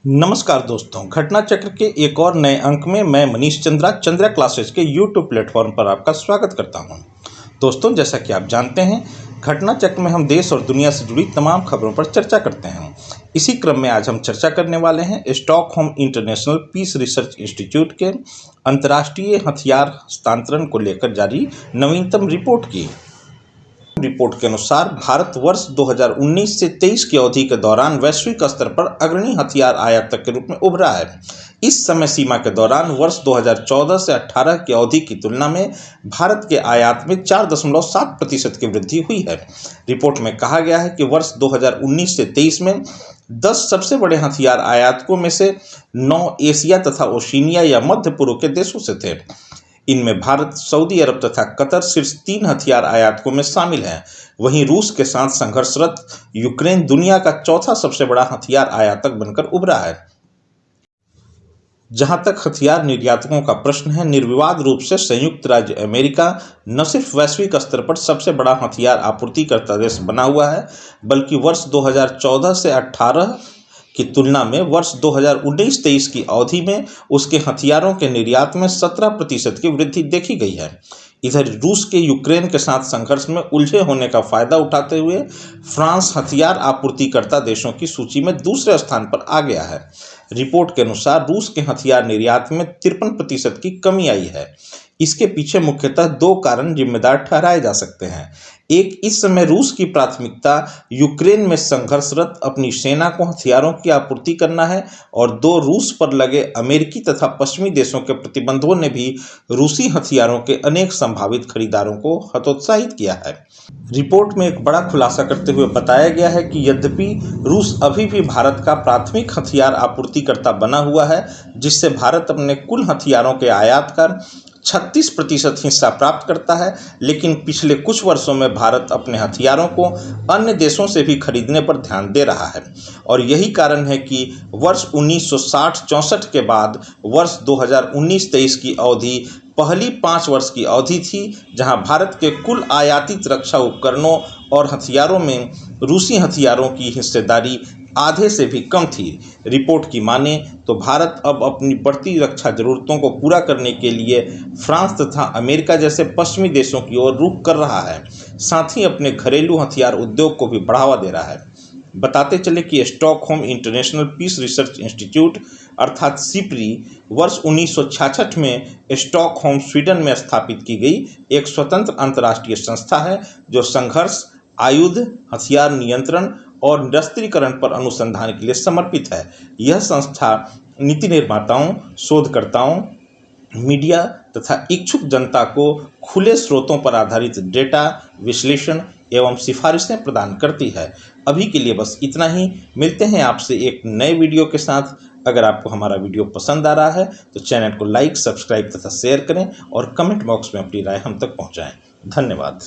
नमस्कार दोस्तों, घटना चक्र के एक और नए अंक में मैं मनीष चंद्रा क्लासेस के यूट्यूब प्लेटफॉर्म पर आपका स्वागत करता हूं। दोस्तों, जैसा कि आप जानते हैं, घटना चक्र में हम देश और दुनिया से जुड़ी तमाम खबरों पर चर्चा करते हैं। इसी क्रम में आज हम चर्चा करने वाले हैं Stockholm International Peace Research Institute के अंतर्राष्ट्रीय हथियार हस्तांतरण को लेकर जारी नवीनतम रिपोर्ट की। रिपोर्ट के अनुसार भारत वर्ष 2019 से 23 की अवधि के दौरान वैश्विक स्तर पर अग्रणी हथियार आयातक के रूप में उभरा है। इस समय सीमा के दौरान वर्ष 2014 से 18 की अवधि की तुलना में भारत के आयात में 4.7% की वृद्धि हुई है। रिपोर्ट में कहा गया है कि वर्ष 2019 से 23 में 10 सबसे बड़े हथियार आयातकों में से 9 एशिया तथा ओशिनिया या मध्य पूर्व के देशों से थे। इनमें भारत, सऊदी अरब तथा कतर शीर्ष 3 हथियार आयातकों में शामिल हैं। वहीं रूस के साथ संघर्षरत यूक्रेन दुनिया का चौथा सबसे बड़ा हथियार आयातक बनकर उभरा है। जहां तक हथियार निर्यातकों का प्रश्न है, निर्विवाद रूप से संयुक्त राज्य अमेरिका न सिर्फ वैश्विक स्तर पर सबसे बड़ा हथियार आपूर्तिकर्ता देश बना हुआ है, बल्कि वर्ष 2014 से 18 की तुलना में वर्ष 2019-23 की अवधि में उसके हथियारों के निर्यात में 17% की वृद्धि देखी गई है। इधर रूस के यूक्रेन के साथ संघर्ष में उलझे होने का फायदा उठाते हुए फ्रांस हथियार आपूर्तिकर्ता देशों की सूची में दूसरे स्थान पर आ गया है। रिपोर्ट के अनुसार रूस के हथियार निर्यात में 53% की कमी आई है। इसके पीछे मुख्यतः 2 कारण जिम्मेदार ठहराए जा सकते हैं। एक, इस समय रूस की प्राथमिकता यूक्रेन में संघर्षरत अपनी सेना को हथियारों की आपूर्ति करना है, और 2, रूस पर लगे अमेरिकी तथा पश्चिमी देशों के प्रतिबंधों ने भी रूसी हथियारों के अनेक संभावित खरीदारों को हतोत्साहित किया है। रिपोर्ट में एक बड़ा खुलासा करते हुए बताया गया है कि यद्यपि रूस अभी भी भारत का प्राथमिक हथियार आपूर्तिकर्ता बना हुआ है, जिससे भारत अपने कुल हथियारों के आयात का 36% हिस्सा प्राप्त करता है, लेकिन पिछले कुछ वर्षों में भारत अपने हथियारों को अन्य देशों से भी खरीदने पर ध्यान दे रहा है। और यही कारण है कि वर्ष 1960-64 के बाद वर्ष 2019-23 की अवधि पहली 5 वर्ष की अवधि थी जहां भारत के कुल आयातित रक्षा उपकरणों और हथियारों में रूसी हथियारों की हिस्सेदारी आधे से भी कम थी। रिपोर्ट की माने तो भारत अब अपनी बढ़ती रक्षा जरूरतों को पूरा करने के लिए फ्रांस तथा अमेरिका जैसे पश्चिमी देशों की ओर रुख कर रहा है, साथ ही अपने घरेलू हथियार उद्योग को भी बढ़ावा दे रहा है। बताते चले कि Stockholm International Peace Research Institute अर्थात सिपरी वर्ष 1966 में स्टॉकहोम, स्वीडन में स्थापित की गई एक स्वतंत्र अंतर्राष्ट्रीय संस्था है जो संघर्ष, आयुध, हथियार नियंत्रण और निरस्त्रीकरण पर अनुसंधान के लिए समर्पित है। यह संस्था नीति निर्माताओं, शोधकर्ताओं, मीडिया तथा इच्छुक जनता को खुले स्रोतों पर आधारित डेटा विश्लेषण एवं सिफारिशें प्रदान करती है। अभी के लिए बस इतना ही। मिलते हैं आपसे एक नए वीडियो के साथ। अगर आपको हमारा वीडियो पसंद आ रहा है तो चैनल को लाइक, सब्सक्राइब तथा शेयर करें और कमेंट बॉक्स में अपनी राय हम तक पहुंचाएं। धन्यवाद।